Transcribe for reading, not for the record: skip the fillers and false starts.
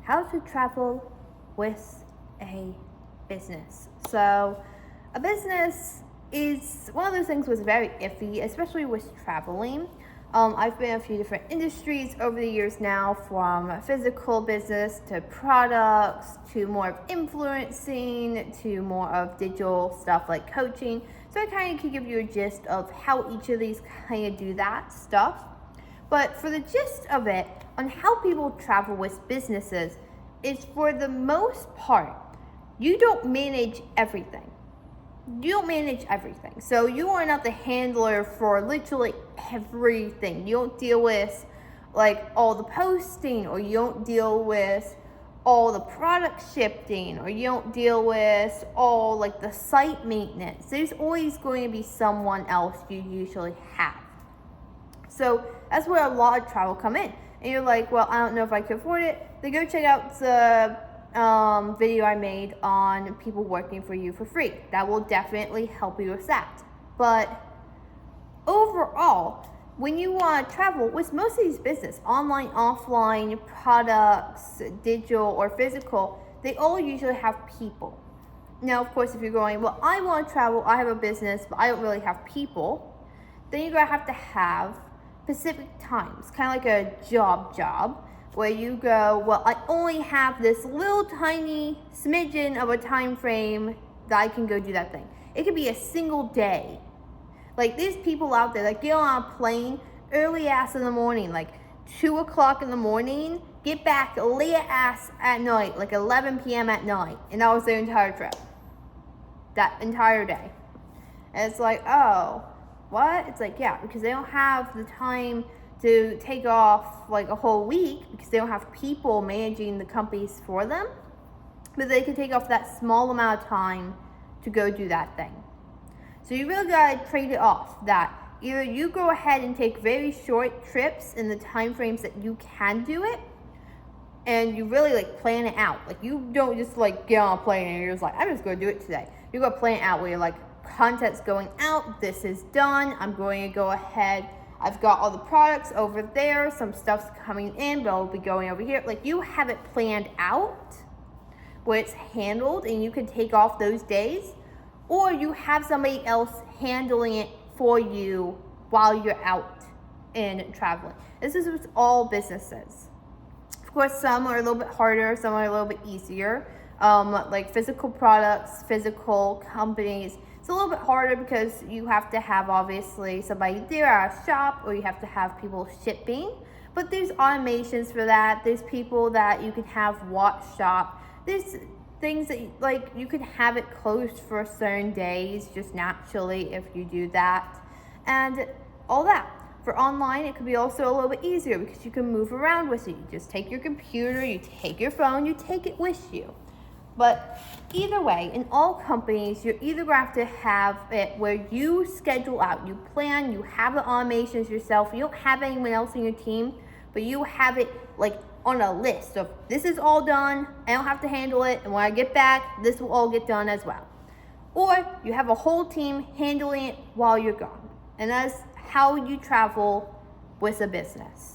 how to travel with a business. So a business is one of those things that's very iffy, especially with traveling. I've been in a few different industries over the years now, from physical business to products to more of influencing to more of digital stuff like coaching. So I kind of can give you a gist of how each of these kind of do that stuff. But for the gist of it, on how people travel with businesses, is for the most part, you don't manage everything. You don't manage everything. So you are not the handler for literally everything. You don't deal with like all the posting, or you don't deal with all the product shipping, or you don't deal with all like the site maintenance. There's always going to be someone else you usually have. So that's where a lot of travel come in. And you're like, well, I don't know if I can afford it. Then go check out the video I made on people working for you for free. That will definitely help you with that. But overall, when you want to travel with most of these business, online, offline, products, digital or physical, they all usually have people. Now, of course, if you're going, well, I want to travel, I have a business, but I don't really have people, then you're going to have specific times, kind of like a job, where you go, well, I only have this little tiny smidgen of a time frame that I can go do that thing. It could be a single day. Like, there's people out there that get on a plane early ass in the morning, like 2 o'clock in the morning, get back late ass at night, like 11 p.m. at night. And that was their entire trip. That entire day. And it's like, oh, what? It's like, yeah, because they don't have the time to take off like a whole week because they don't have people managing the companies for them. But they can take off that small amount of time to go do that thing. So you really gotta trade it off, that either you go ahead and take very short trips in the time frames that you can do it, and you really like plan it out. Like, you don't just like get on a plane and you're just like, I'm just gonna do it today. You're gonna plan it out where you're like, content's going out, this is done, I'm going to go ahead, I've got all the products over there, some stuff's coming in, but I'll be going over here. Like, you have it planned out where it's handled and you can take off those days, or you have somebody else handling it for you while you're out and traveling. This is with all businesses. Of course, some are a little bit harder, some are a little bit easier. Like physical products, physical companies, it's a little bit harder because you have to have obviously somebody there at a shop, or you have to have people shipping. But there's automations for that. There's people that you can have watch shop. There's things that like you can have it closed for certain days just naturally if you do that, and all that. For online, it could be also a little bit easier because you can move around with it. You just take your computer, you take your phone, you take it with you. But either way, in all companies, you're either going to have to have it where you schedule out, you plan, you have the automations yourself, you don't have anyone else in your team, but you have it like on a list of, this is all done, I don't have to handle it, and when I get back, this will all get done as well. Or you have a whole team handling it while you're gone. And that's how you travel with a business.